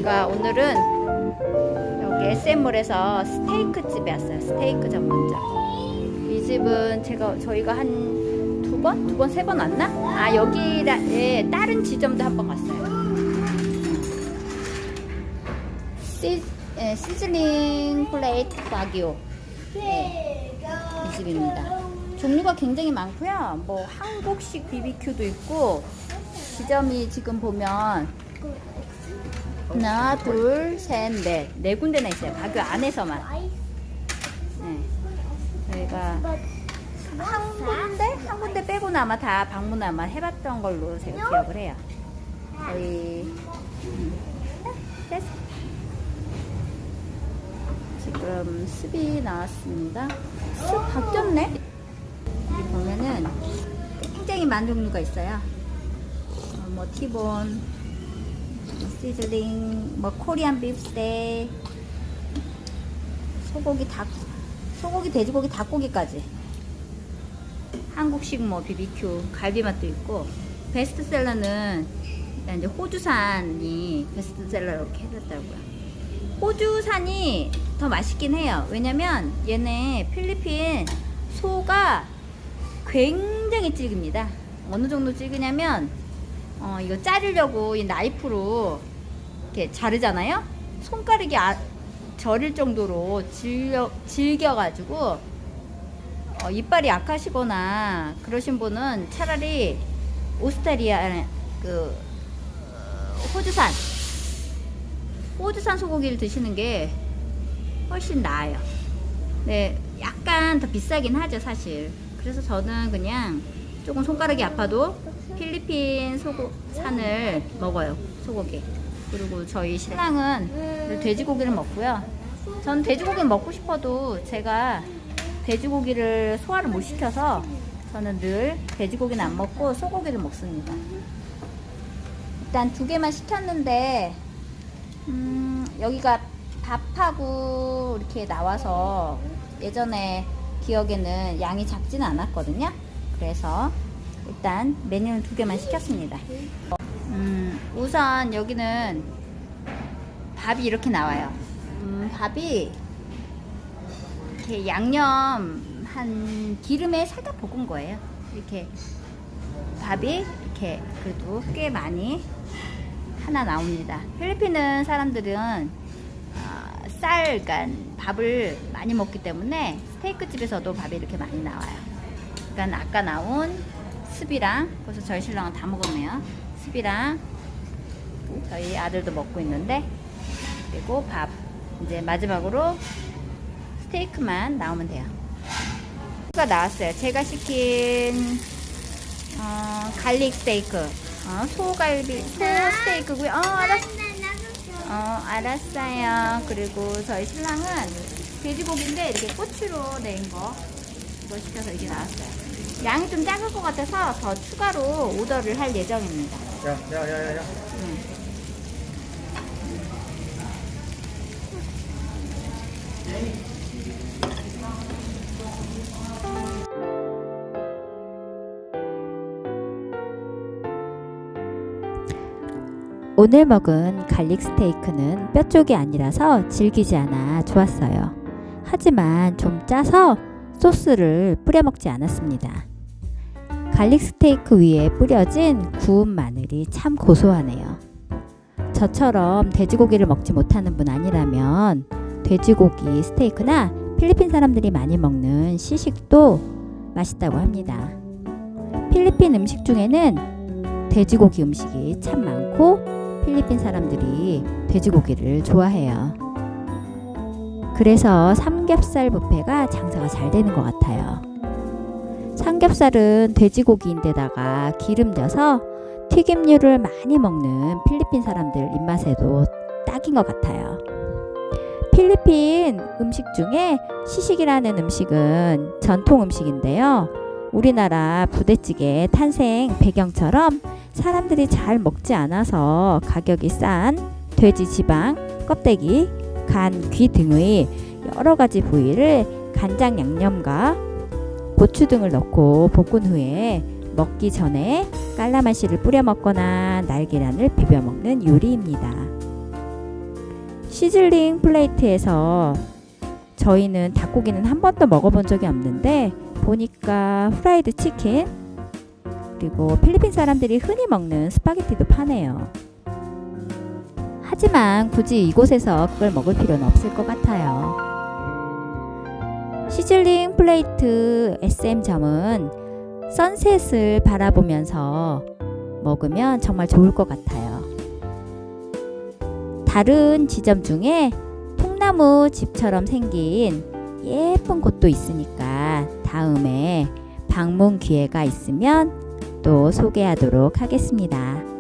저희가 오늘은 여기 SM몰에서 스테이크 집에 왔어요. 스테이크 전문점. 이 집은 저희가 한 두 번, 세 번 왔나? 아, 여기에 다른 지점도 한 번 갔어요. 시즐링 플레이트 와규. 네, 이 집입니다. 종류가 굉장히 많고요. 뭐 한국식 BBQ도 있고, 지점이 지금 보면 하나, 둘, 셋, 넷, 네 군데나 있어요. 와규 안에서만. 네, 저희가 한 군데 빼고는 아마 다 방문 아마 해봤던 걸로 제가 기억을 해요. 저희 지금 습이 나왔습니다. 습 바뀌었네. 여기 보면은 굉장히 많은 종류가 있어요. 뭐 티본, 시즐링, 뭐 코리안 비프스테이크, 소고기, 돼지고기, 닭고기까지. 한국식 뭐 BBQ, 갈비맛도 있고. 베스트셀러는 일단 이제 호주산이 베스트셀러 이렇게 해놨더라고요. 호주산이 더 맛있긴 해요. 왜냐면 얘네 필리핀 소가 굉장히 질깁니다. 어느 정도 질기냐면 이거 자르려고 이 나이프로 이렇게 자르잖아요. 손가락이 저릴 정도로 질겨가지고 이빨이 약하시거나 그러신 분은 차라리 오스트리아 호주산 소고기를 드시는 게 훨씬 나아요. 네, 약간 더 비싸긴 하죠, 사실. 그래서 저는 그냥 조금 손가락이 아파도 필리핀 산을 먹어요, 소고기. 그리고 저희 신랑은 돼지고기를 먹고요. 전 돼지고기를 먹고 싶어도 제가 돼지고기를 소화를 못 시켜서 저는 늘 돼지고기는 안 먹고 소고기를 먹습니다. 일단 2개만 시켰는데 여기가 밥하고 이렇게 나와서 예전에 기억에는 양이 작지는 않았거든요. 그래서 일단 메뉴는 2개만 시켰습니다. 우선 여기는 밥이 이렇게 나와요. 밥이 이렇게 양념 한 기름에 살짝 볶은 거예요. 이렇게 밥이 이렇게 그래도 꽤 많이 하나 나옵니다. 필리핀은 사람들은 그러니까 밥을 많이 먹기 때문에 스테이크 집에서도 밥이 이렇게 많이 나와요. 그러니까 아까 나온 습이랑, 벌써 저희 신랑은 다 먹었네요. 습이랑 저희 아들도 먹고 있는데, 그리고 밥, 이제 마지막으로 스테이크만 나오면 돼요. 가 나왔어요. 제가 시킨 갈릭 스테이크, 소갈비, 소 스테이크고요. 알았어요. 그리고 저희 신랑은 돼지고기인데 이렇게 꼬치로 낸 거, 이거 시켜서 이게 나왔어요. 양이 좀 작을 것 같아서 더 추가로 오더를 할 예정입니다. 야. 오늘 먹은 갈릭 스테이크는 뼈 쪽이 아니라서 질기지 않아 좋았어요. 하지만 좀 짜서 소스를 뿌려 먹지 않았습니다. 갈릭 스테이크 위에 뿌려진 구운 마늘이 참 고소하네요. 저처럼 돼지고기를 먹지 못하는 분 아니라면 돼지고기 스테이크나 필리핀 사람들이 많이 먹는 시식도 맛있다고 합니다. 필리핀 음식 중에는 돼지고기 음식이 참 많고 필리핀 사람들이 돼지고기를 좋아해요. 그래서 삼겹살 뷔페가 장사가 잘 되는 것 같아요. 삼겹살은 돼지고기인데다가 기름져서 튀김류를 많이 먹는 필리핀 사람들 입맛에도 딱인 것 같아요. 필리핀 음식 중에 시식이라는 음식은 전통 음식인데요. 우리나라 부대찌개 탄생 배경처럼 사람들이 잘 먹지 않아서 가격이 싼 돼지 지방, 껍데기, 간, 귀 등의 여러 가지 부위를 간장 양념과 고추 등을 넣고 볶은 후에 먹기 전에 깔라맛씨를 뿌려 먹거나 날계란을 비벼 먹는 요리입니다. 시즐링 플레이트에서 저희는 닭고기는 한 번도 먹어본 적이 없는데 보니까 후라이드 치킨 그리고 필리핀 사람들이 흔히 먹는 스파게티도 파네요. 하지만 굳이 이곳에서 그걸 먹을 필요는 없을 것 같아요. 시즐링 플레이트 SM점은 선셋을 바라보면서 먹으면 정말 좋을 것 같아요. 다른 지점 중에 통나무 집처럼 생긴 예쁜 곳도 있으니까 다음에 방문 기회가 있으면 또 소개하도록 하겠습니다.